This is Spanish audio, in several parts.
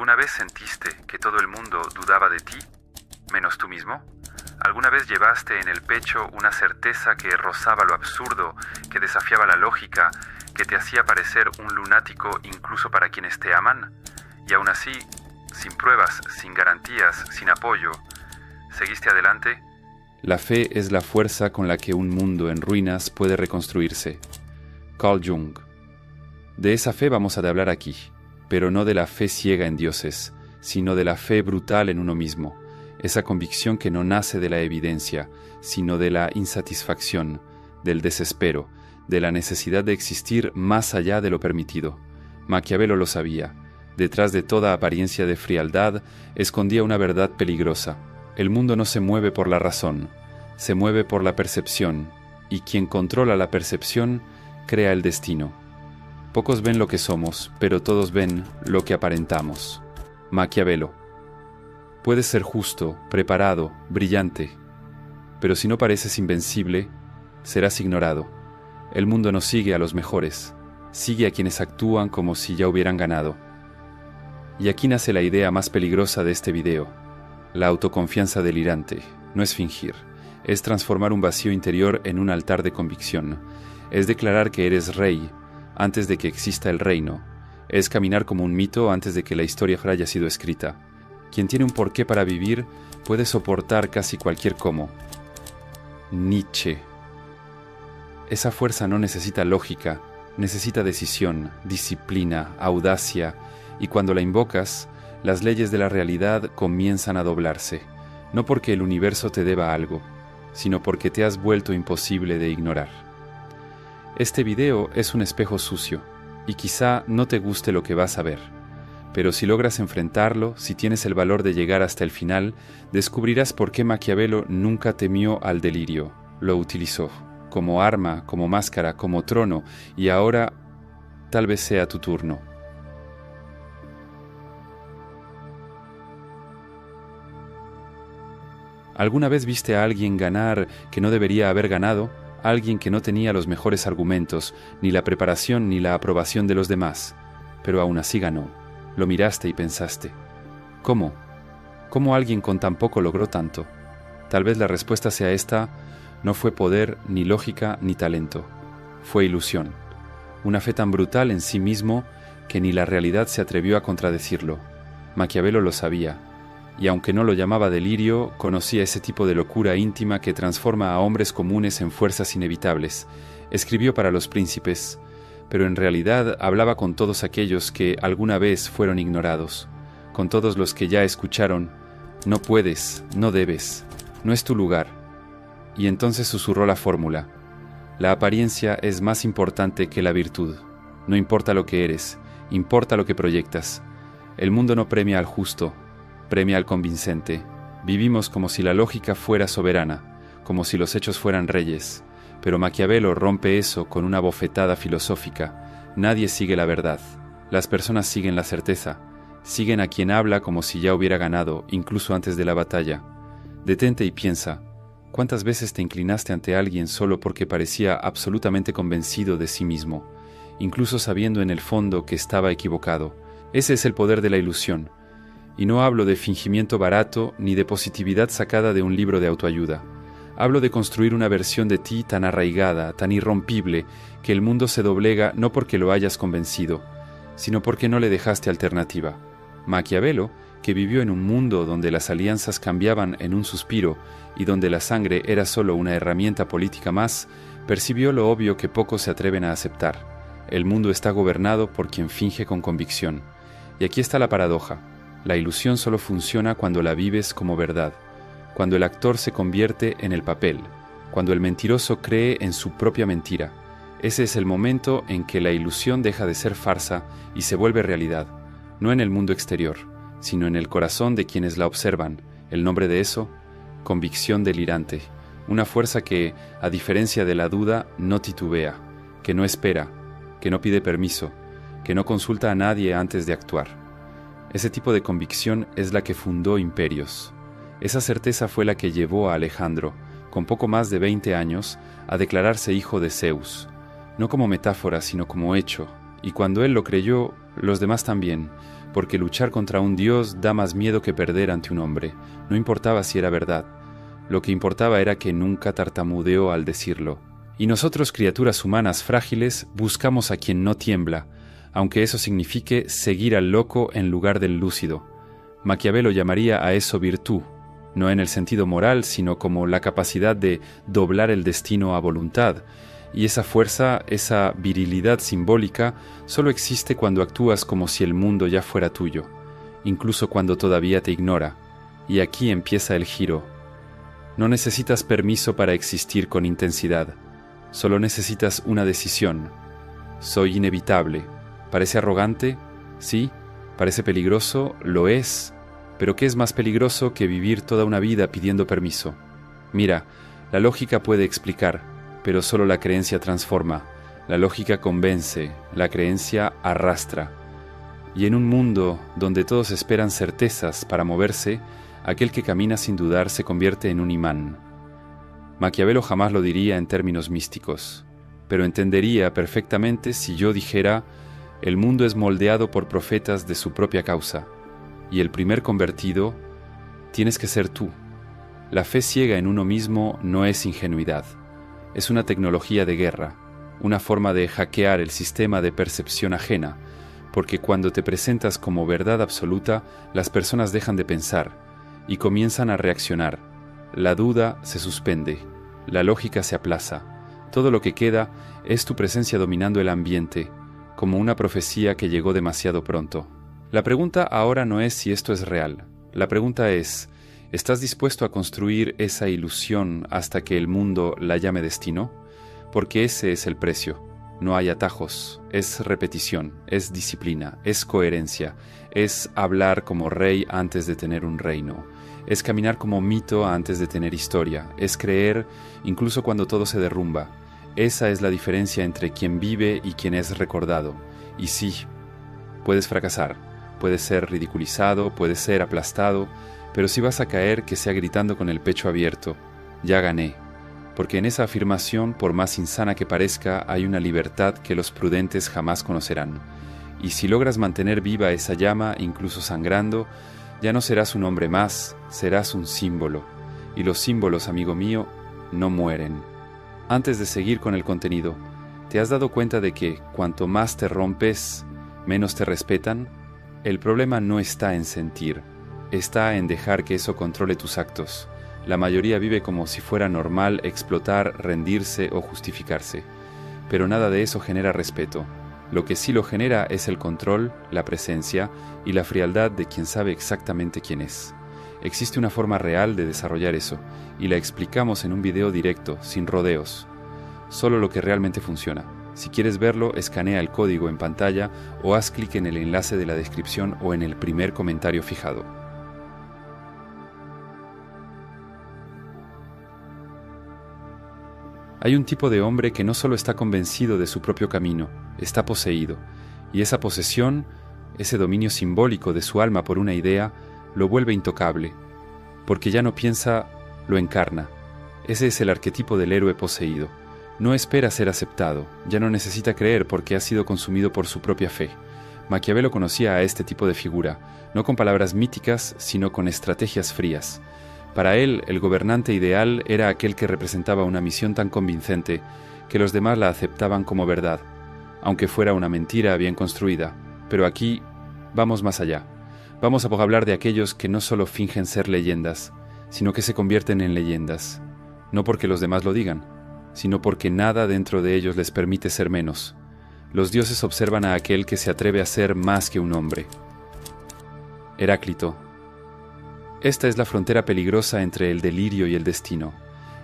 ¿Alguna vez sentiste que todo el mundo dudaba de ti, menos tú mismo? ¿Alguna vez llevaste en el pecho una certeza que rozaba lo absurdo, que desafiaba la lógica, que te hacía parecer un lunático incluso para quienes te aman? Y aún así, sin pruebas, sin garantías, sin apoyo, ¿seguiste adelante? La fe es la fuerza con la que un mundo en ruinas puede reconstruirse. Carl Jung. De esa fe vamos a hablar aquí, pero no de la fe ciega en dioses, sino de la fe brutal en uno mismo, esa convicción que no nace de la evidencia, sino de la insatisfacción, del desespero, de la necesidad de existir más allá de lo permitido. Maquiavelo lo sabía. Detrás de toda apariencia de frialdad escondía una verdad peligrosa. El mundo no se mueve por la razón, se mueve por la percepción, y quien controla la percepción crea el destino. Pocos ven lo que somos, pero todos ven lo que aparentamos. Maquiavelo. Puedes ser justo, preparado, brillante, pero si no pareces invencible, serás ignorado. El mundo no sigue a los mejores, sigue a quienes actúan como si ya hubieran ganado. Y aquí nace la idea más peligrosa de este video. La autoconfianza delirante no es fingir, es transformar un vacío interior en un altar de convicción, es declarar que eres rey antes de que exista el reino, es caminar como un mito antes de que la historia haya sido escrita. Quien tiene un porqué para vivir puede soportar casi cualquier cómo. Nietzsche. Esa fuerza no necesita lógica, necesita decisión, disciplina, audacia, y cuando la invocas, las leyes de la realidad comienzan a doblarse, no porque el universo te deba algo, sino porque te has vuelto imposible de ignorar. Este video es un espejo sucio, y quizá no te guste lo que vas a ver, pero si logras enfrentarlo, si tienes el valor de llegar hasta el final, descubrirás por qué Maquiavelo nunca temió al delirio, lo utilizó, como arma, como máscara, como trono, y ahora tal vez sea tu turno. ¿Alguna vez viste a alguien ganar que no debería haber ganado? Alguien que no tenía los mejores argumentos, ni la preparación ni la aprobación de los demás, pero aún así ganó. Lo miraste y pensaste, ¿cómo? ¿Cómo alguien con tan poco logró tanto? Tal vez la respuesta sea esta: no fue poder, ni lógica, ni talento. Fue ilusión. Una fe tan brutal en sí mismo que ni la realidad se atrevió a contradecirlo. Maquiavelo lo sabía, y aunque no lo llamaba delirio, conocía ese tipo de locura íntima que transforma a hombres comunes en fuerzas inevitables. Escribió para los príncipes, pero en realidad hablaba con todos aquellos que alguna vez fueron ignorados, con todos los que ya escucharon: no puedes, no debes, no es tu lugar. Y entonces susurró la fórmula: la apariencia es más importante que la virtud. No importa lo que eres, importa lo que proyectas. El mundo no premia al justo, premia al convincente. Vivimos como si la lógica fuera soberana, como si los hechos fueran reyes. Pero Maquiavelo rompe eso con una bofetada filosófica. Nadie sigue la verdad. Las personas siguen la certeza. Siguen a quien habla como si ya hubiera ganado, incluso antes de la batalla. Detente y piensa, ¿cuántas veces te inclinaste ante alguien solo porque parecía absolutamente convencido de sí mismo, incluso sabiendo en el fondo que estaba equivocado? Ese es el poder de la ilusión. Y no hablo de fingimiento barato ni de positividad sacada de un libro de autoayuda. Hablo de construir una versión de ti tan arraigada, tan irrompible, que el mundo se doblega no porque lo hayas convencido, sino porque no le dejaste alternativa. Maquiavelo, que vivió en un mundo donde las alianzas cambiaban en un suspiro y donde la sangre era solo una herramienta política más, percibió lo obvio que pocos se atreven a aceptar. El mundo está gobernado por quien finge con convicción. Y aquí está la paradoja. La ilusión solo funciona cuando la vives como verdad, cuando el actor se convierte en el papel, cuando el mentiroso cree en su propia mentira. Ese es el momento en que la ilusión deja de ser farsa y se vuelve realidad, no en el mundo exterior, sino en el corazón de quienes la observan. El nombre de eso: convicción delirante, una fuerza que, a diferencia de la duda, no titubea, que no espera, que no pide permiso, que no consulta a nadie antes de actuar. Ese tipo de convicción es la que fundó imperios. Esa certeza fue la que llevó a Alejandro, con poco más de 20 años, a declararse hijo de Zeus, no como metáfora, sino como hecho, y cuando él lo creyó, los demás también, porque luchar contra un Dios da más miedo que perder ante un hombre. No importaba si era verdad. Lo que importaba era que nunca tartamudeó al decirlo. Y nosotros, criaturas humanas frágiles, buscamos a quien no tiembla, aunque eso signifique seguir al loco en lugar del lúcido. Maquiavelo llamaría a eso virtud, no en el sentido moral, sino como la capacidad de doblar el destino a voluntad. Y esa fuerza, esa virilidad simbólica, solo existe cuando actúas como si el mundo ya fuera tuyo, incluso cuando todavía te ignora. Y aquí empieza el giro. No necesitas permiso para existir con intensidad. Solo necesitas una decisión. Soy inevitable. ¿Parece arrogante? Sí. ¿Parece peligroso? Lo es. Pero ¿qué es más peligroso que vivir toda una vida pidiendo permiso? Mira, la lógica puede explicar, pero solo la creencia transforma. La lógica convence, la creencia arrastra. Y en un mundo donde todos esperan certezas para moverse, aquel que camina sin dudar se convierte en un imán. Maquiavelo jamás lo diría en términos místicos, pero entendería perfectamente si yo dijera: el mundo es moldeado por profetas de su propia causa, y el primer convertido tienes que ser tú. La fe ciega en uno mismo no es ingenuidad, es una tecnología de guerra, una forma de hackear el sistema de percepción ajena, porque cuando te presentas como verdad absoluta, las personas dejan de pensar y comienzan a reaccionar. La duda se suspende, la lógica se aplaza. Todo lo que queda es tu presencia dominando el ambiente, como una profecía que llegó demasiado pronto. La pregunta ahora no es si esto es real. La pregunta es: ¿estás dispuesto a construir esa ilusión hasta que el mundo la llame destino? Porque ese es el precio. No hay atajos, es repetición, es disciplina, es coherencia, es hablar como rey antes de tener un reino, es caminar como mito antes de tener historia, es creer incluso cuando todo se derrumba. Esa es la diferencia entre quien vive y quien es recordado. Y sí, puedes fracasar, puedes ser ridiculizado, puedes ser aplastado, pero si vas a caer, que sea gritando con el pecho abierto: ya gané. Porque en esa afirmación, por más insana que parezca, hay una libertad que los prudentes jamás conocerán. Y si logras mantener viva esa llama, incluso sangrando, ya no serás un hombre más, serás un símbolo. Y los símbolos, amigo mío, no mueren. Antes de seguir con el contenido, ¿te has dado cuenta de que cuanto más te rompes, menos te respetan? El problema no está en sentir, está en dejar que eso controle tus actos. La mayoría vive como si fuera normal explotar, rendirse o justificarse. Pero nada de eso genera respeto. Lo que sí lo genera es el control, la presencia y la frialdad de quien sabe exactamente quién es. Existe una forma real de desarrollar eso, y la explicamos en un video directo, sin rodeos. Solo lo que realmente funciona. Si quieres verlo, escanea el código en pantalla o haz clic en el enlace de la descripción o en el primer comentario fijado. Hay un tipo de hombre que no solo está convencido de su propio camino, está poseído, y esa posesión, ese dominio simbólico de su alma por una idea, lo vuelve intocable, porque ya no piensa, lo encarna. Ese es el arquetipo del héroe poseído. No espera ser aceptado, ya no necesita creer porque ha sido consumido por su propia fe. Maquiavelo conocía a este tipo de figura, no con palabras míticas, sino con estrategias frías. Para él, el gobernante ideal era aquel que representaba una misión tan convincente que los demás la aceptaban como verdad, aunque fuera una mentira bien construida. Pero aquí vamos más allá. Vamos a hablar de aquellos que no solo fingen ser leyendas, sino que se convierten en leyendas, no porque los demás lo digan, sino porque nada dentro de ellos les permite ser menos. Los dioses observan a aquel que se atreve a ser más que un hombre. Heráclito. Esta es la frontera peligrosa entre el delirio y el destino.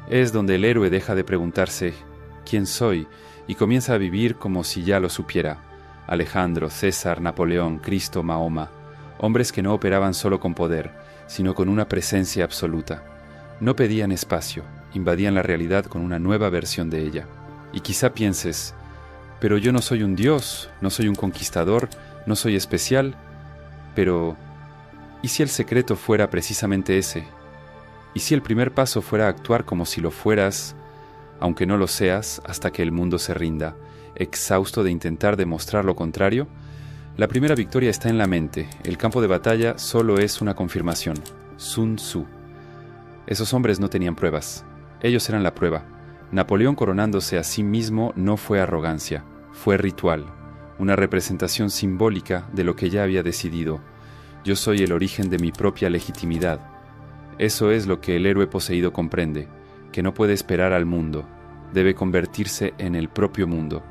Es donde el héroe deja de preguntarse ¿quién soy? Y comienza a vivir como si ya lo supiera. Alejandro, César, Napoleón, Cristo, Mahoma. Hombres que no operaban solo con poder, sino con una presencia absoluta. No pedían espacio, invadían la realidad con una nueva versión de ella. Y quizá pienses, pero yo no soy un dios, no soy un conquistador, no soy especial, pero ¿y si el secreto fuera precisamente ese? ¿Y si el primer paso fuera actuar como si lo fueras, aunque no lo seas, hasta que el mundo se rinda, exhausto de intentar demostrar lo contrario? La primera victoria está en la mente, el campo de batalla solo es una confirmación. Sun Tzu. Esos hombres no tenían pruebas, ellos eran la prueba. Napoleón coronándose a sí mismo no fue arrogancia, fue ritual, una representación simbólica de lo que ya había decidido. Yo soy el origen de mi propia legitimidad. Eso es lo que el héroe poseído comprende, que no puede esperar al mundo, debe convertirse en el propio mundo.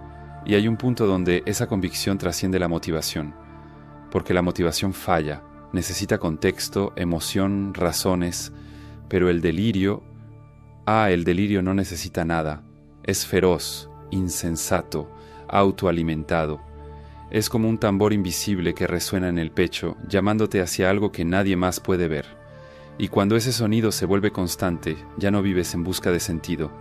Y hay un punto donde esa convicción trasciende la motivación, porque la motivación falla, necesita contexto, emoción, razones, pero el delirio no necesita nada, es feroz, insensato, autoalimentado. Es como un tambor invisible que resuena en el pecho, llamándote hacia algo que nadie más puede ver. Y cuando ese sonido se vuelve constante, ya no vives en busca de sentido,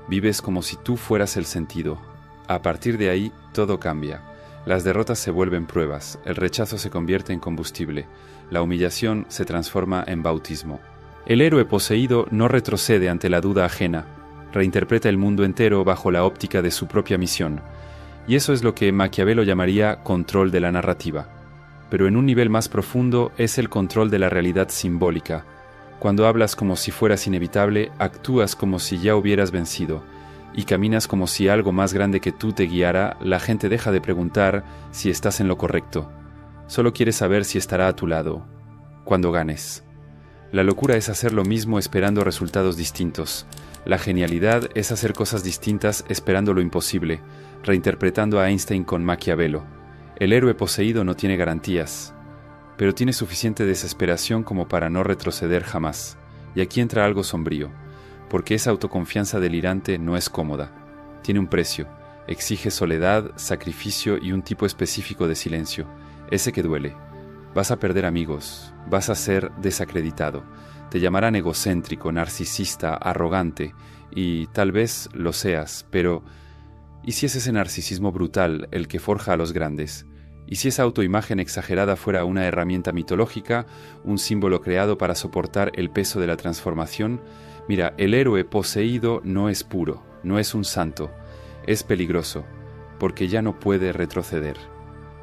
vives como si tú fueras el sentido. A partir de ahí, todo cambia. Las derrotas se vuelven pruebas, el rechazo se convierte en combustible, la humillación se transforma en bautismo. El héroe poseído no retrocede ante la duda ajena, reinterpreta el mundo entero bajo la óptica de su propia misión. Y eso es lo que Maquiavelo llamaría control de la narrativa. Pero en un nivel más profundo es el control de la realidad simbólica. Cuando hablas como si fueras inevitable, actúas como si ya hubieras vencido, y caminas como si algo más grande que tú te guiara, la gente deja de preguntar si estás en lo correcto. Solo quiere saber si estará a tu lado, cuando ganes. La locura es hacer lo mismo esperando resultados distintos. La genialidad es hacer cosas distintas esperando lo imposible, reinterpretando a Einstein con Maquiavelo. El héroe poseído no tiene garantías, pero tiene suficiente desesperación como para no retroceder jamás. Y aquí entra algo sombrío, porque esa autoconfianza delirante no es cómoda. Tiene un precio, exige soledad, sacrificio y un tipo específico de silencio, ese que duele. Vas a perder amigos, vas a ser desacreditado, te llamarán egocéntrico, narcisista, arrogante, y tal vez lo seas, pero ¿y si es ese narcisismo brutal el que forja a los grandes? ¿Y si esa autoimagen exagerada fuera una herramienta mitológica, un símbolo creado para soportar el peso de la transformación? Mira, el héroe poseído no es puro, no es un santo, es peligroso, porque ya no puede retroceder.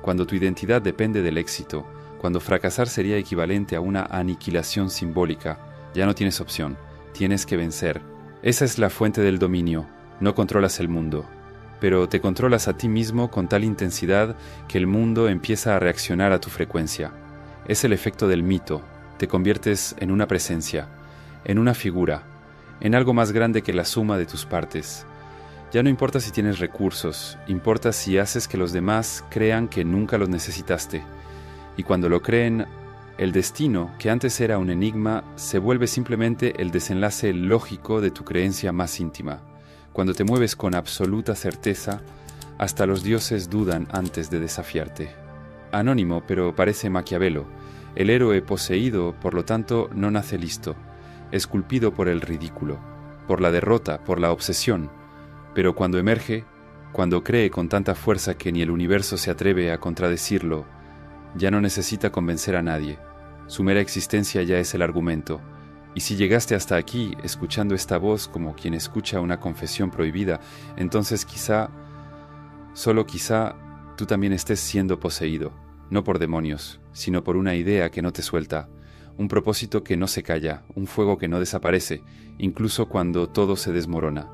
Cuando tu identidad depende del éxito, cuando fracasar sería equivalente a una aniquilación simbólica, ya no tienes opción, tienes que vencer. Esa es la fuente del dominio, no controlas el mundo, pero te controlas a ti mismo con tal intensidad que el mundo empieza a reaccionar a tu frecuencia. Es el efecto del mito, te conviertes en una presencia, en una figura, en algo más grande que la suma de tus partes. Ya no importa si tienes recursos, importa si haces que los demás crean que nunca los necesitaste. Y cuando lo creen, el destino, que antes era un enigma, se vuelve simplemente el desenlace lógico de tu creencia más íntima. Cuando te mueves con absoluta certeza, hasta los dioses dudan antes de desafiarte. Anónimo, pero parece Maquiavelo. El héroe poseído, por lo tanto, no nace listo, esculpido por el ridículo, por la derrota, por la obsesión. Pero cuando emerge, cuando cree con tanta fuerza que ni el universo se atreve a contradecirlo, ya no necesita convencer a nadie. Su mera existencia ya es el argumento. Y si llegaste hasta aquí escuchando esta voz como quien escucha una confesión prohibida, entonces quizá, solo quizá, tú también estés siendo poseído, no por demonios, sino por una idea que no te suelta, un propósito que no se calla, un fuego que no desaparece, incluso cuando todo se desmorona.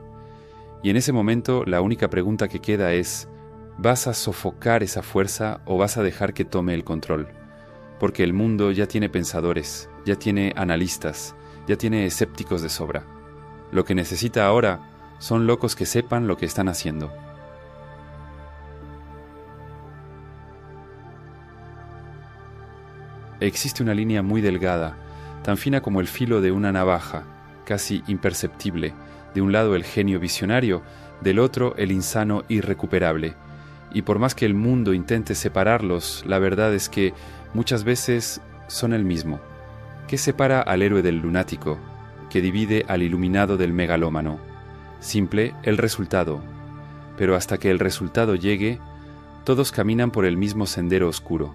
Y en ese momento la única pregunta que queda es: ¿vas a sofocar esa fuerza o vas a dejar que tome el control? Porque el mundo ya tiene pensadores, ya tiene analistas, ya tiene escépticos de sobra. Lo que necesita ahora son locos que sepan lo que están haciendo. Existe una línea muy delgada, tan fina como el filo de una navaja, casi imperceptible, de un lado el genio visionario, del otro el insano irrecuperable. Y por más que el mundo intente separarlos, la verdad es que muchas veces son el mismo. ¿Qué separa al héroe del lunático? ¿Qué divide al iluminado del megalómano? Simple, el resultado. Pero hasta que el resultado llegue, todos caminan por el mismo sendero oscuro.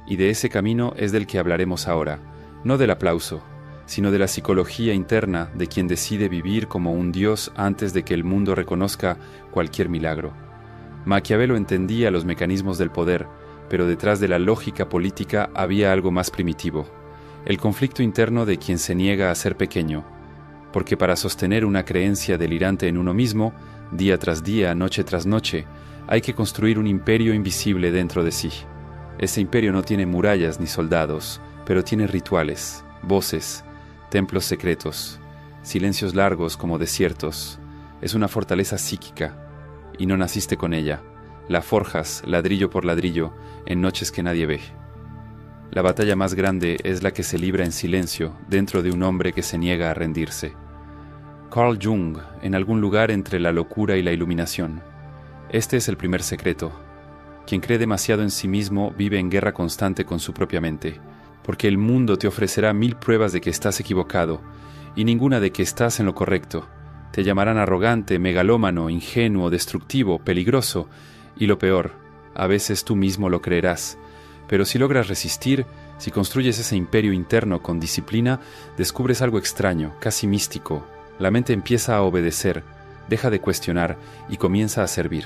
Y de ese camino es del que hablaremos ahora, no del aplauso, sino de la psicología interna de quien decide vivir como un dios antes de que el mundo reconozca cualquier milagro. Maquiavelo entendía los mecanismos del poder, pero detrás de la lógica política había algo más primitivo, el conflicto interno de quien se niega a ser pequeño, porque para sostener una creencia delirante en uno mismo, día tras día, noche tras noche, hay que construir un imperio invisible dentro de sí. Ese imperio no tiene murallas ni soldados, pero tiene rituales, voces, templos secretos, silencios largos como desiertos. Es una fortaleza psíquica, y no naciste con ella. La forjas, ladrillo por ladrillo, en noches que nadie ve. La batalla más grande es la que se libra en silencio dentro de un hombre que se niega a rendirse. Carl Jung, en algún lugar entre la locura y la iluminación. Este es el primer secreto. Quien cree demasiado en sí mismo vive en guerra constante con su propia mente, porque el mundo te ofrecerá 1000 pruebas de que estás equivocado, y ninguna de que estás en lo correcto. Te llamarán arrogante, megalómano, ingenuo, destructivo, peligroso, y lo peor, a veces tú mismo lo creerás. Pero si logras resistir, si construyes ese imperio interno con disciplina, descubres algo extraño, casi místico. La mente empieza a obedecer, deja de cuestionar y comienza a servir.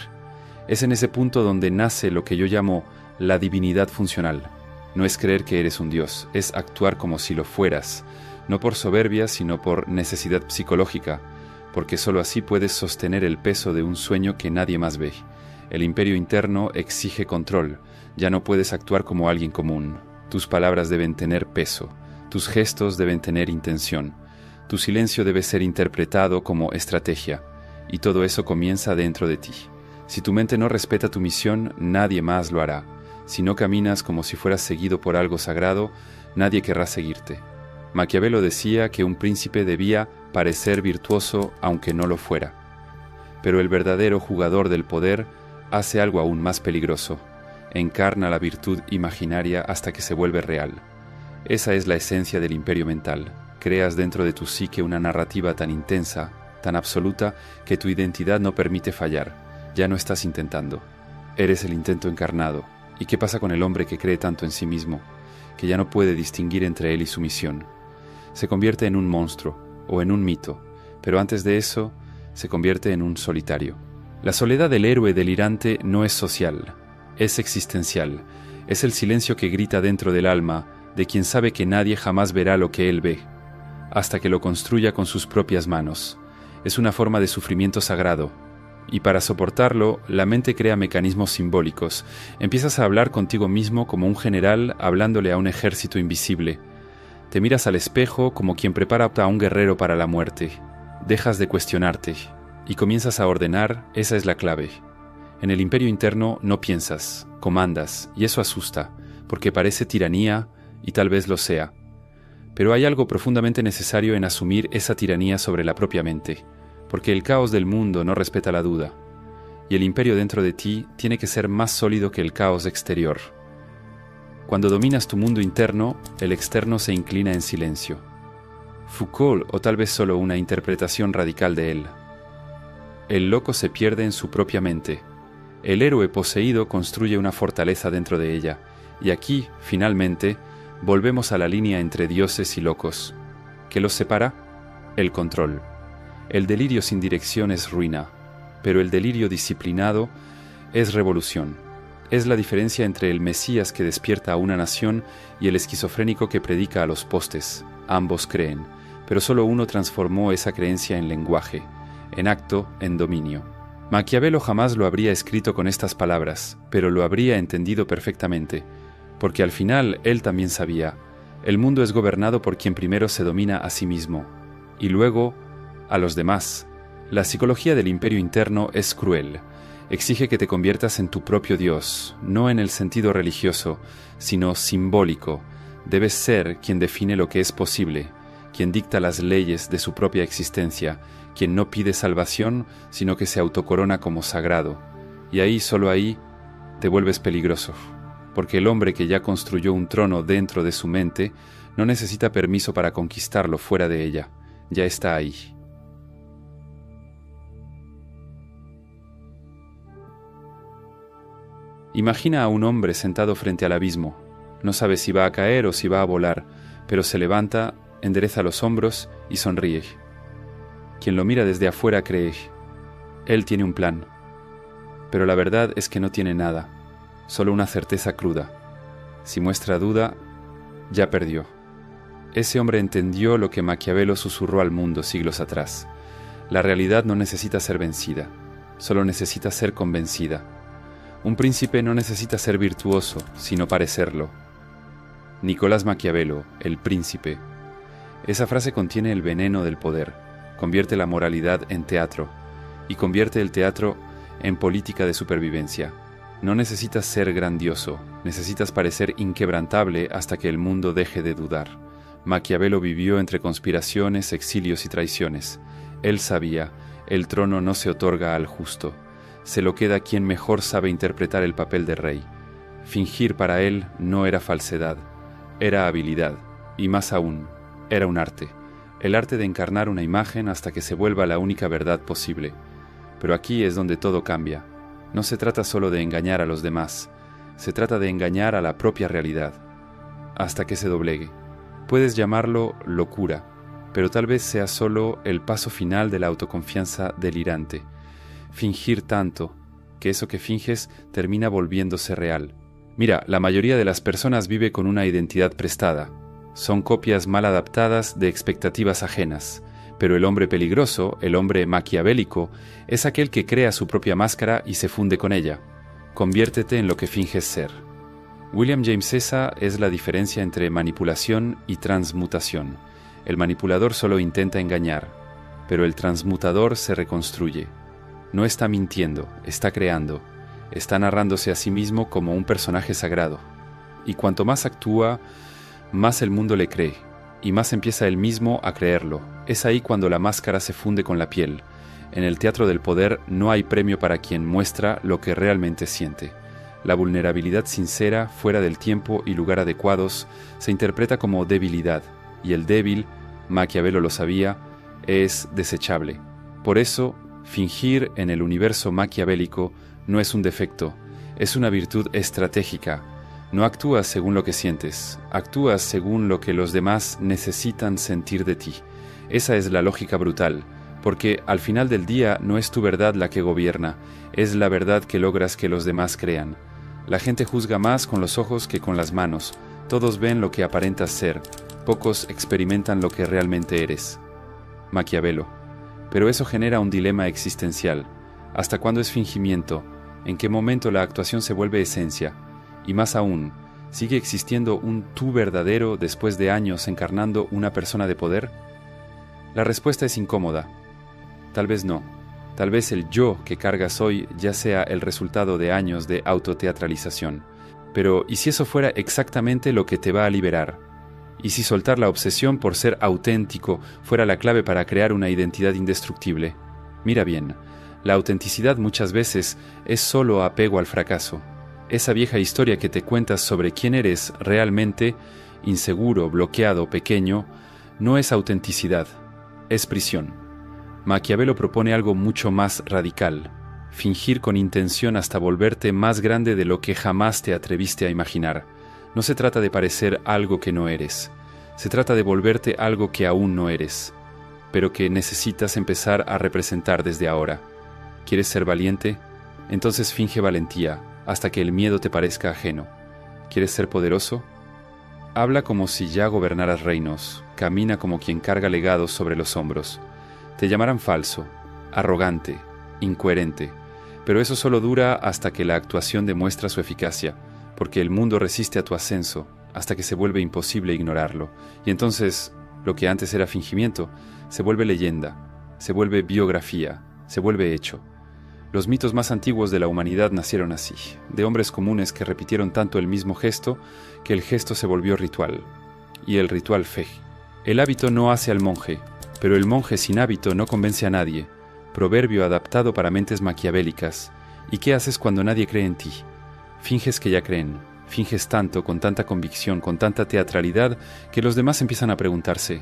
Es en ese punto donde nace lo que yo llamo la divinidad funcional. No es creer que eres un dios, es actuar como si lo fueras, no por soberbia, sino por necesidad psicológica, porque sólo así puedes sostener el peso de un sueño que nadie más ve. El imperio interno exige control, ya no puedes actuar como alguien común. Tus palabras deben tener peso, tus gestos deben tener intención, tu silencio debe ser interpretado como estrategia, y todo eso comienza dentro de ti. Si tu mente no respeta tu misión, nadie más lo hará. Si no caminas como si fueras seguido por algo sagrado, nadie querrá seguirte. Maquiavelo decía que un príncipe debía parecer virtuoso aunque no lo fuera. Pero el verdadero jugador del poder hace algo aún más peligroso. Encarna la virtud imaginaria hasta que se vuelve real. Esa es la esencia del imperio mental. Creas dentro de tu psique una narrativa tan intensa, tan absoluta, que tu identidad no permite fallar. Ya no estás intentando. Eres el intento encarnado. ¿Y qué pasa con el hombre que cree tanto en sí mismo, que ya no puede distinguir entre él y su misión? Se convierte en un monstruo o en un mito, pero antes de eso, se convierte en un solitario. La soledad del héroe delirante no es social, es existencial. Es el silencio que grita dentro del alma de quien sabe que nadie jamás verá lo que él ve, hasta que lo construya con sus propias manos. Es una forma de sufrimiento sagrado, y para soportarlo, la mente crea mecanismos simbólicos. Empiezas a hablar contigo mismo como un general hablándole a un ejército invisible. Te miras al espejo como quien prepara a un guerrero para la muerte. Dejas de cuestionarte, y comienzas a ordenar. Esa es la clave. En el imperio interno no piensas, comandas, y eso asusta, porque parece tiranía, y tal vez lo sea. Pero hay algo profundamente necesario en asumir esa tiranía sobre la propia mente, porque el caos del mundo no respeta la duda, y el imperio dentro de ti tiene que ser más sólido que el caos exterior. Cuando dominas tu mundo interno, el externo se inclina en silencio. Foucault, o tal vez solo una interpretación radical de él. El loco se pierde en su propia mente. El héroe poseído construye una fortaleza dentro de ella, y aquí, finalmente, volvemos a la línea entre dioses y locos. ¿Qué los separa? El control. El delirio sin dirección es ruina, pero el delirio disciplinado es revolución. Es la diferencia entre el Mesías que despierta a una nación y el esquizofrénico que predica a los postes. Ambos creen, pero solo uno transformó esa creencia en lenguaje, en acto, en dominio. Maquiavelo jamás lo habría escrito con estas palabras, pero lo habría entendido perfectamente, porque al final él también sabía, el mundo es gobernado por quien primero se domina a sí mismo, y luego a los demás. La psicología del imperio interno es cruel. Exige que te conviertas en tu propio Dios, no en el sentido religioso, sino simbólico. Debes ser quien define lo que es posible, quien dicta las leyes de su propia existencia, quien no pide salvación, sino que se autocorona como sagrado. Y ahí, solo ahí, te vuelves peligroso, porque el hombre que ya construyó un trono dentro de su mente no necesita permiso para conquistarlo fuera de ella, ya está ahí. Imagina a un hombre sentado frente al abismo. No sabe si va a caer o si va a volar, pero se levanta, endereza los hombros y sonríe. Quien lo mira desde afuera cree, él tiene un plan. Pero la verdad es que no tiene nada. solo una certeza cruda. Si muestra duda, ya perdió. Ese hombre entendió lo que Maquiavelo susurró al mundo siglos atrás. La realidad no necesita ser vencida, solo necesita ser convencida. Un príncipe no necesita ser virtuoso, sino parecerlo. Nicolás Maquiavelo, el príncipe. Esa frase contiene el veneno del poder, convierte la moralidad en teatro, y convierte el teatro en política de supervivencia. No necesitas ser grandioso, necesitas parecer inquebrantable hasta que el mundo deje de dudar. Maquiavelo vivió entre conspiraciones, exilios y traiciones. Él sabía, el trono no se otorga al justo, se lo queda quien mejor sabe interpretar el papel de rey. Fingir para él no era falsedad, era habilidad, y más aún, era un arte. El arte de encarnar una imagen hasta que se vuelva la única verdad posible. Pero aquí es donde todo cambia. No se trata solo de engañar a los demás, se trata de engañar a la propia realidad, hasta que se doblegue. Puedes llamarlo locura, pero tal vez sea solo el paso final de la autoconfianza delirante. Fingir tanto, que eso que finges termina volviéndose real. Mira, la mayoría de las personas vive con una identidad prestada. Son copias mal adaptadas de expectativas ajenas. Pero el hombre peligroso, el hombre maquiavélico, es aquel que crea su propia máscara y se funde con ella. Conviértete en lo que finges ser. William James esa es la diferencia entre manipulación y transmutación. El manipulador solo intenta engañar, pero el transmutador se reconstruye. No está mintiendo, está creando. Está narrándose a sí mismo como un personaje sagrado. Y cuanto más actúa, más el mundo le cree. Y más empieza él mismo a creerlo. Es ahí cuando la máscara se funde con la piel. En el teatro del poder no hay premio para quien muestra lo que realmente siente. La vulnerabilidad sincera, fuera del tiempo y lugar adecuados, se interpreta como debilidad, y el débil, Maquiavelo lo sabía, es desechable. Por eso, fingir en el universo maquiavélico no es un defecto, es una virtud estratégica. No actúas según lo que sientes, actúas según lo que los demás necesitan sentir de ti. Esa es la lógica brutal, porque al final del día no es tu verdad la que gobierna, es la verdad que logras que los demás crean. La gente juzga más con los ojos que con las manos, todos ven lo que aparentas ser, pocos experimentan lo que realmente eres. Maquiavelo. Pero eso genera un dilema existencial. ¿Hasta cuándo es fingimiento? ¿En qué momento la actuación se vuelve esencia? Y más aún, ¿sigue existiendo un tú verdadero después de años encarnando una persona de poder? La respuesta es incómoda. Tal vez no. Tal vez el yo que cargas hoy ya sea el resultado de años de autoteatralización. Pero, ¿y si eso fuera exactamente lo que te va a liberar? ¿Y si soltar la obsesión por ser auténtico fuera la clave para crear una identidad indestructible? Mira bien, la autenticidad muchas veces es solo apego al fracaso. Esa vieja historia que te cuentas sobre quién eres realmente, inseguro, bloqueado, pequeño, no es autenticidad, es prisión. Maquiavelo propone algo mucho más radical, fingir con intención hasta volverte más grande de lo que jamás te atreviste a imaginar. No se trata de parecer algo que no eres, se trata de volverte algo que aún no eres, pero que necesitas empezar a representar desde ahora. ¿Quieres ser valiente? Entonces finge valentía, hasta que el miedo te parezca ajeno. ¿Quieres ser poderoso? Habla como si ya gobernaras reinos, camina como quien carga legados sobre los hombros. Te llamarán falso, arrogante, incoherente, pero eso solo dura hasta que la actuación demuestra su eficacia, porque el mundo resiste a tu ascenso hasta que se vuelve imposible ignorarlo, y entonces lo que antes era fingimiento se vuelve leyenda, se vuelve biografía, se vuelve hecho. Los mitos más antiguos de la humanidad nacieron así, de hombres comunes que repitieron tanto el mismo gesto que el gesto se volvió ritual, y el ritual fe. El hábito no hace al monje, pero el monje sin hábito no convence a nadie, proverbio adaptado para mentes maquiavélicas. ¿Y qué haces cuando nadie cree en ti? Finges que ya creen, finges tanto, con tanta convicción, con tanta teatralidad, que los demás empiezan a preguntarse,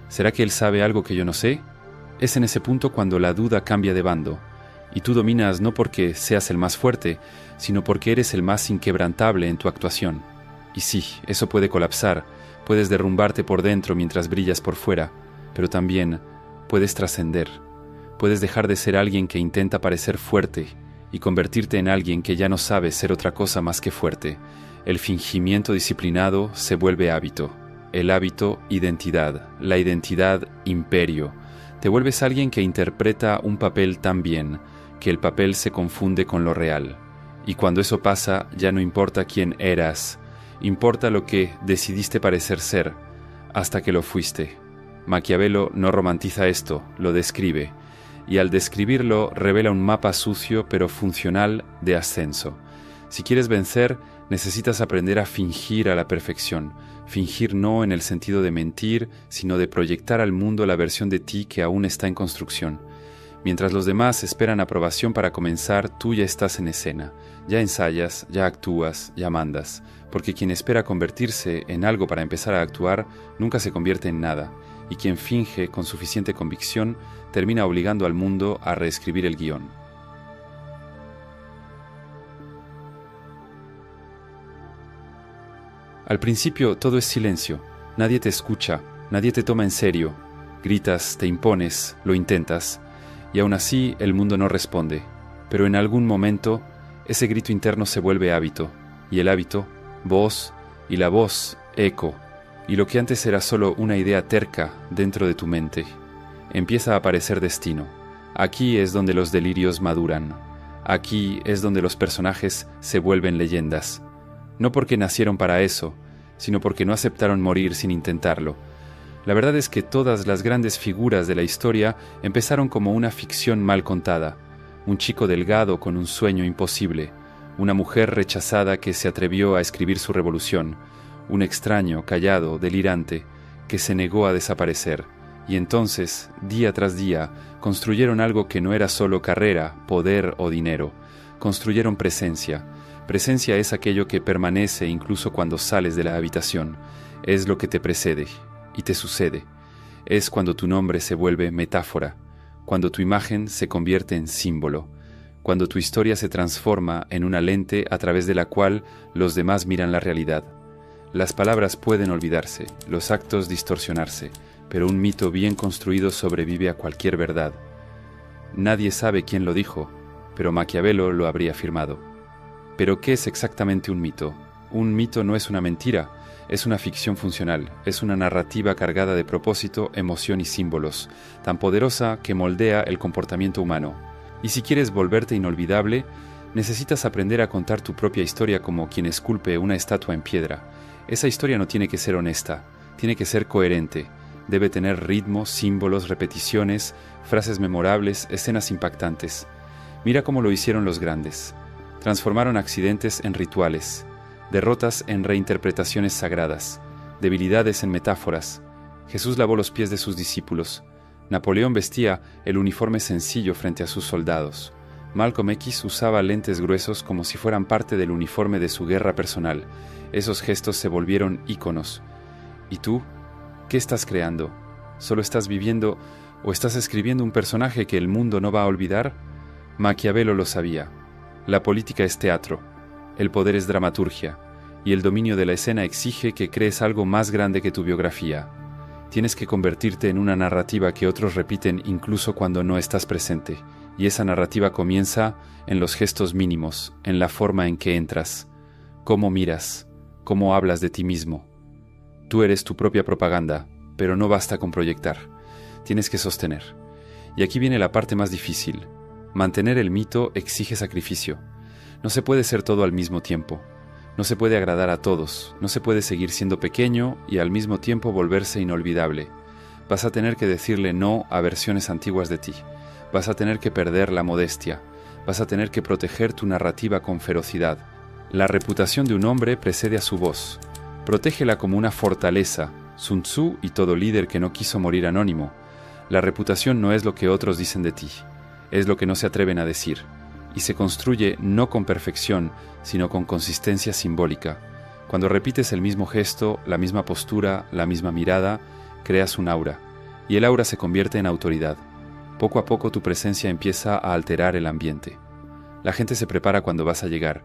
¿será que él sabe algo que yo no sé? Es en ese punto cuando la duda cambia de bando, y tú dominas no porque seas el más fuerte, sino porque eres el más inquebrantable en tu actuación. Y sí, eso puede colapsar, puedes derrumbarte por dentro mientras brillas por fuera, pero también puedes trascender, puedes dejar de ser alguien que intenta parecer fuerte y convertirte en alguien que ya no sabe ser otra cosa más que fuerte. El fingimiento disciplinado se vuelve hábito, el hábito identidad, la identidad imperio. Te vuelves alguien que interpreta un papel tan bien que el papel se confunde con lo real. Y cuando eso pasa, ya no importa quién eras, importa lo que decidiste parecer ser, hasta que lo fuiste. Maquiavelo no romantiza esto, lo describe, y al describirlo revela un mapa sucio pero funcional de ascenso. Si quieres vencer, necesitas aprender a fingir a la perfección. Fingir no en el sentido de mentir, sino de proyectar al mundo la versión de ti que aún está en construcción. Mientras los demás esperan aprobación para comenzar, tú ya estás en escena. Ya ensayas, ya actúas, ya mandas. Porque quien espera convertirse en algo para empezar a actuar, nunca se convierte en nada. Y quien finge con suficiente convicción, termina obligando al mundo a reescribir el guión. Al principio todo es silencio, nadie te escucha, nadie te toma en serio, gritas, te impones, lo intentas, y aún así el mundo no responde. Pero en algún momento ese grito interno se vuelve hábito, y el hábito, voz, y la voz, eco, y lo que antes era solo una idea terca dentro de tu mente, empieza a aparecer destino. Aquí es donde los delirios maduran, aquí es donde los personajes se vuelven leyendas. No porque nacieron para eso, sino porque no aceptaron morir sin intentarlo. La verdad es que todas las grandes figuras de la historia empezaron como una ficción mal contada. Un chico delgado con un sueño imposible, una mujer rechazada que se atrevió a escribir su revolución, un extraño, callado, delirante, que se negó a desaparecer. Y entonces, día tras día, construyeron algo que no era solo carrera, poder o dinero. Construyeron presencia. Presencia es aquello que permanece incluso cuando sales de la habitación. Es lo que te precede y te sucede. Es cuando tu nombre se vuelve metáfora, cuando tu imagen se convierte en símbolo, cuando tu historia se transforma en una lente a través de la cual los demás miran la realidad. Las palabras pueden olvidarse, los actos distorsionarse, pero un mito bien construido sobrevive a cualquier verdad. Nadie sabe quién lo dijo, pero Maquiavelo lo habría afirmado. ¿Pero qué es exactamente un mito? Un mito no es una mentira, es una ficción funcional, es una narrativa cargada de propósito, emoción y símbolos, tan poderosa que moldea el comportamiento humano. Y si quieres volverte inolvidable, necesitas aprender a contar tu propia historia como quien esculpe una estatua en piedra. Esa historia no tiene que ser honesta, tiene que ser coherente, debe tener ritmo, símbolos, repeticiones, frases memorables, escenas impactantes. Mira cómo lo hicieron los grandes. Transformaron accidentes en rituales, derrotas en reinterpretaciones sagradas, debilidades en metáforas. Jesús lavó los pies de sus discípulos. Napoleón vestía el uniforme sencillo frente a sus soldados. Malcolm X usaba lentes gruesos como si fueran parte del uniforme de su guerra personal. Esos gestos se volvieron íconos. ¿Y tú? ¿Qué estás creando? ¿Solo estás viviendo o estás escribiendo un personaje que el mundo no va a olvidar? Maquiavelo lo sabía. La política es teatro, el poder es dramaturgia, y el dominio de la escena exige que crees algo más grande que tu biografía. Tienes que convertirte en una narrativa que otros repiten incluso cuando no estás presente, y esa narrativa comienza en los gestos mínimos, en la forma en que entras, cómo miras, cómo hablas de ti mismo. Tú eres tu propia propaganda, pero no basta con proyectar, tienes que sostener. Y aquí viene la parte más difícil. Mantener el mito exige sacrificio. No se puede ser todo al mismo tiempo. No se puede agradar a todos. No se puede seguir siendo pequeño y al mismo tiempo volverse inolvidable. Vas a tener que decirle no a versiones antiguas de ti. Vas a tener que perder la modestia. Vas a tener que proteger tu narrativa con ferocidad. La reputación de un hombre precede a su voz. Protégela como una fortaleza. Sun Tzu y todo líder que no quiso morir anónimo. La reputación no es lo que otros dicen de ti. Es lo que no se atreven a decir, y se construye no con perfección, sino con consistencia simbólica. Cuando repites el mismo gesto, la misma postura, la misma mirada, creas un aura, y el aura se convierte en autoridad. Poco a poco tu presencia empieza a alterar el ambiente. La gente se prepara cuando vas a llegar,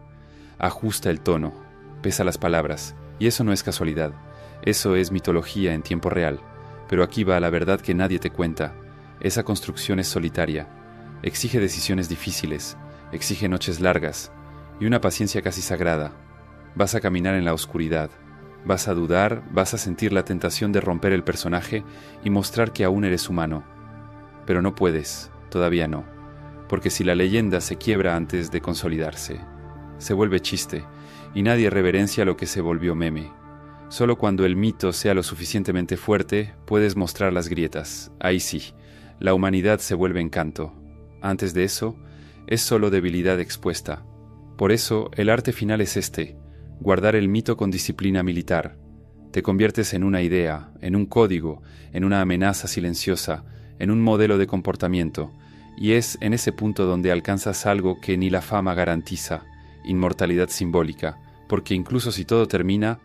ajusta el tono, pesa las palabras, y eso no es casualidad, eso es mitología en tiempo real. Pero aquí va la verdad que nadie te cuenta. Esa construcción es solitaria. Exige decisiones difíciles, exige noches largas y una paciencia casi sagrada. Vas a caminar en la oscuridad, vas a dudar, vas a sentir la tentación de romper el personaje y mostrar que aún eres humano. Pero no puedes, todavía no, porque si la leyenda se quiebra antes de consolidarse, se vuelve chiste y nadie reverencia lo que se volvió meme. Solo cuando el mito sea lo suficientemente fuerte puedes mostrar las grietas. Ahí sí, la humanidad se vuelve encanto. Antes de eso, es solo debilidad expuesta. Por eso, el arte final es guardar el mito con disciplina militar. Te conviertes en una idea, en un código, en una amenaza silenciosa, en un modelo de comportamiento, y es en ese punto donde alcanzas algo que ni la fama garantiza, inmortalidad simbólica, porque incluso si todo termina,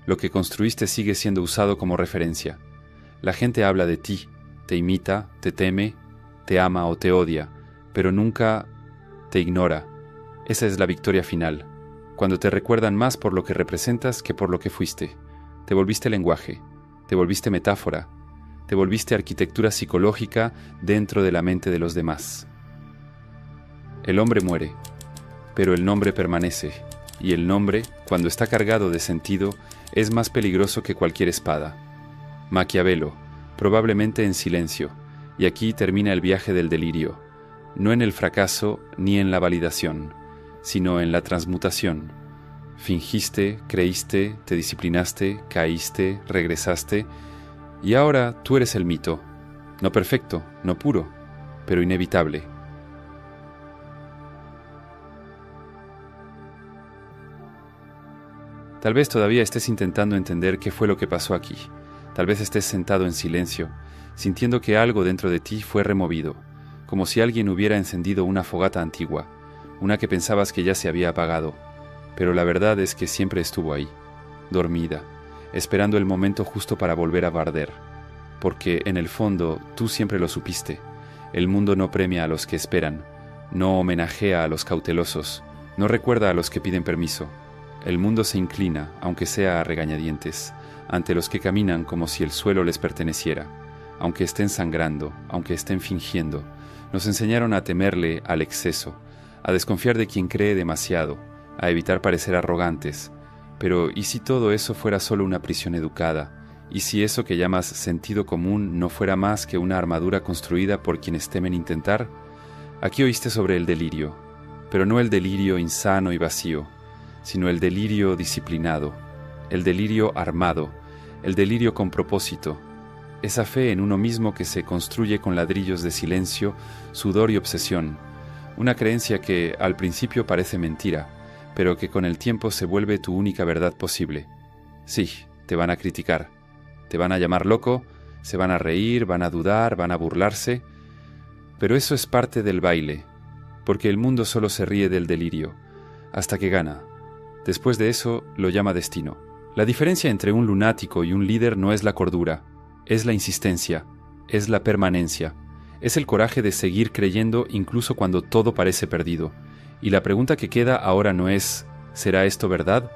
lo que construiste sigue siendo usado como referencia. La gente habla de ti, te imita, te teme, te ama o te odia, pero nunca te ignora. Esa es la victoria final, cuando te recuerdan más por lo que representas que por lo que fuiste. Te volviste lenguaje, te volviste metáfora, te volviste arquitectura psicológica dentro de la mente de los demás. El hombre muere, pero el nombre permanece, y el nombre, cuando está cargado de sentido, es más peligroso que cualquier espada. Maquiavelo, probablemente en silencio, y aquí termina el viaje del delirio, no en el fracaso ni en la validación, sino en la transmutación. Fingiste, creíste, te disciplinaste, caíste, regresaste, y ahora tú eres el mito, no perfecto, no puro, pero inevitable. Tal vez todavía estés intentando entender qué fue lo que pasó aquí. Tal vez estés sentado en silencio, sintiendo que algo dentro de ti fue removido, como si alguien hubiera encendido una fogata antigua, una que pensabas que ya se había apagado, pero la verdad es que siempre estuvo ahí, dormida, esperando el momento justo para volver a arder, porque en el fondo tú siempre lo supiste. El mundo no premia a los que esperan, no homenajea a los cautelosos, no recuerda a los que piden permiso. El mundo se inclina, aunque sea a regañadientes, ante los que caminan como si el suelo les perteneciera, aunque estén sangrando, aunque estén fingiendo. Nos enseñaron a temerle al exceso, a desconfiar de quien cree demasiado, a evitar parecer arrogantes. Pero ¿y si todo eso fuera solo una prisión educada? ¿Y si eso que llamas sentido común no fuera más que una armadura construida por quienes temen intentar? Aquí oíste sobre el delirio, pero no el delirio insano y vacío, sino el delirio disciplinado, el delirio armado, el delirio con propósito, esa fe en uno mismo que se construye con ladrillos de silencio, sudor y obsesión, una creencia que al principio parece mentira, pero que con el tiempo se vuelve tu única verdad posible. Sí, te van a criticar, te van a llamar loco, se van a reír, van a dudar, van a burlarse, pero eso es parte del baile, porque el mundo solo se ríe del delirio, hasta que gana. Después de eso lo llama destino. La diferencia entre un lunático y un líder no es la cordura, es la insistencia, es la permanencia, es el coraje de seguir creyendo incluso cuando todo parece perdido. Y la pregunta que queda ahora no es ¿será esto verdad?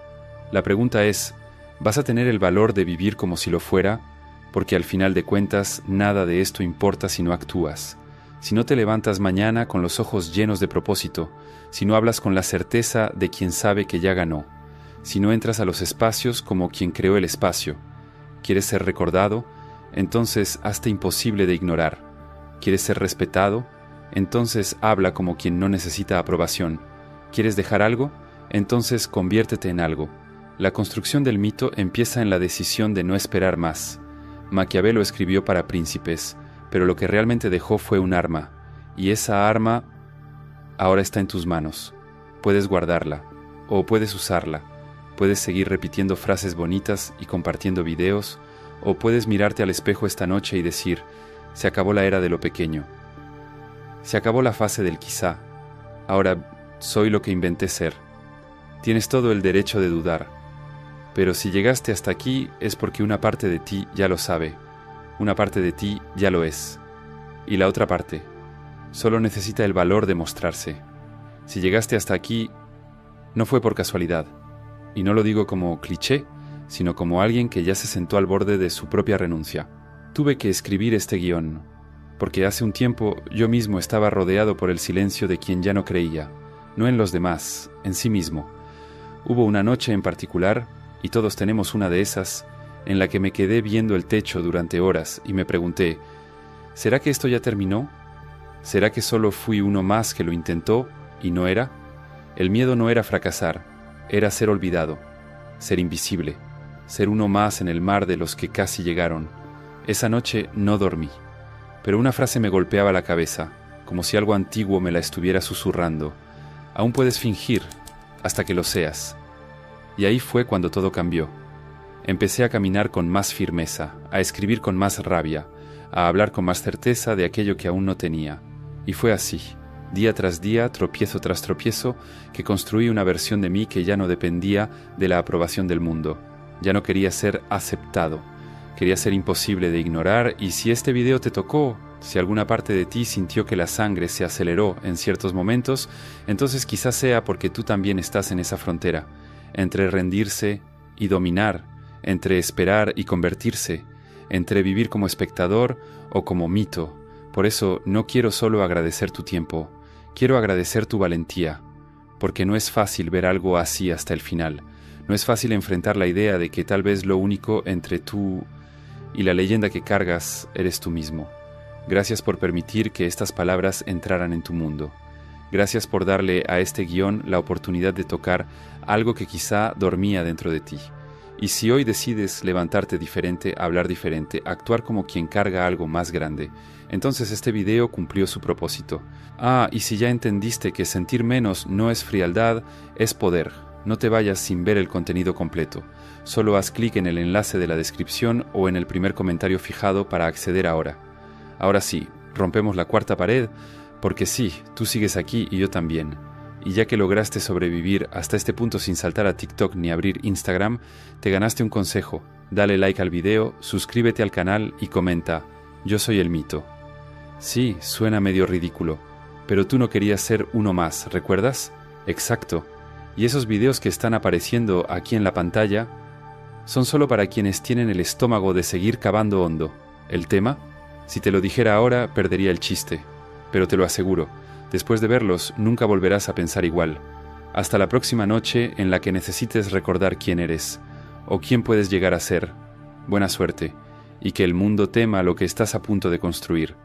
La pregunta es ¿vas a tener el valor de vivir como si lo fuera? Porque al final de cuentas nada de esto importa si no actúas, si no te levantas mañana con los ojos llenos de propósito, si no hablas con la certeza de quien sabe que ya ganó, si no entras a los espacios como quien creó el espacio. ¿Quieres ser recordado? Entonces hazte imposible de ignorar. ¿Quieres ser respetado? Entonces habla como quien no necesita aprobación. ¿Quieres dejar algo? Entonces conviértete en algo. La construcción del mito empieza en la decisión de no esperar más. Maquiavelo escribió para príncipes, pero lo que realmente dejó fue un arma, y esa arma ahora está en tus manos. Puedes guardarla, o puedes usarla. Puedes seguir repitiendo frases bonitas y compartiendo videos, o puedes mirarte al espejo esta noche y decir, se acabó la era de lo pequeño. Se acabó la fase del quizá. Ahora soy lo que inventé ser. Tienes todo el derecho de dudar. Pero si llegaste hasta aquí es porque una parte de ti ya lo sabe. Una parte de ti ya lo es. Y la otra parte solo necesita el valor de mostrarse. Si llegaste hasta aquí, no fue por casualidad. Y no lo digo como cliché, sino como alguien que ya se sentó al borde de su propia renuncia. Tuve que escribir este guión, porque hace un tiempo yo mismo estaba rodeado por el silencio de quien ya no creía, no en los demás, en sí mismo. Hubo una noche en particular, y todos tenemos una de esas, en la que me quedé viendo el techo durante horas y me pregunté, ¿será que esto ya terminó? ¿Será que solo fui uno más que lo intentó y no era? El miedo no era fracasar, era ser olvidado, ser invisible, ser uno más en el mar de los que casi llegaron. Esa noche no dormí, pero una frase me golpeaba la cabeza, como si algo antiguo me la estuviera susurrando. Aún puedes fingir hasta que lo seas. Y ahí fue cuando todo cambió. Empecé a caminar con más firmeza, a escribir con más rabia, a hablar con más certeza de aquello que aún no tenía. Y fue así, día tras día, tropiezo tras tropiezo, que construí una versión de mí que ya no dependía de la aprobación del mundo. Ya no quería ser aceptado. Quería ser imposible de ignorar, y si este video te tocó, si alguna parte de ti sintió que la sangre se aceleró en ciertos momentos, entonces quizás sea porque tú también estás en esa frontera, entre rendirse y dominar, entre esperar y convertirse, entre vivir como espectador o como mito. Por eso no quiero solo agradecer tu tiempo, quiero agradecer tu valentía, porque no es fácil ver algo así hasta el final. No es fácil enfrentar la idea de que tal vez lo único entre tú y la leyenda que cargas eres tú mismo. Gracias por permitir que estas palabras entraran en tu mundo. Gracias por darle a este guión la oportunidad de tocar algo que quizá dormía dentro de ti. Y si hoy decides levantarte diferente, hablar diferente, actuar como quien carga algo más grande, entonces este video cumplió su propósito. Y si ya entendiste que sentir menos no es frialdad, es poder. No te vayas sin ver el contenido completo. Solo haz clic en el enlace de la descripción o en el primer comentario fijado para acceder ahora. Ahora sí, rompemos la cuarta pared, porque sí, tú sigues aquí y yo también. Y ya que lograste sobrevivir hasta este punto sin saltar a TikTok ni abrir Instagram, te ganaste un consejo. Dale like al video, suscríbete al canal y comenta, yo soy el mito. Sí, suena medio ridículo, pero tú no querías ser uno más, ¿recuerdas? Exacto. Y esos videos que están apareciendo aquí en la pantalla son solo para quienes tienen el estómago de seguir cavando hondo. ¿El tema? Si te lo dijera ahora, perdería el chiste. Pero te lo aseguro, después de verlos, nunca volverás a pensar igual. Hasta la próxima noche en la que necesites recordar quién eres, o quién puedes llegar a ser. Buena suerte, y que el mundo tema lo que estás a punto de construir.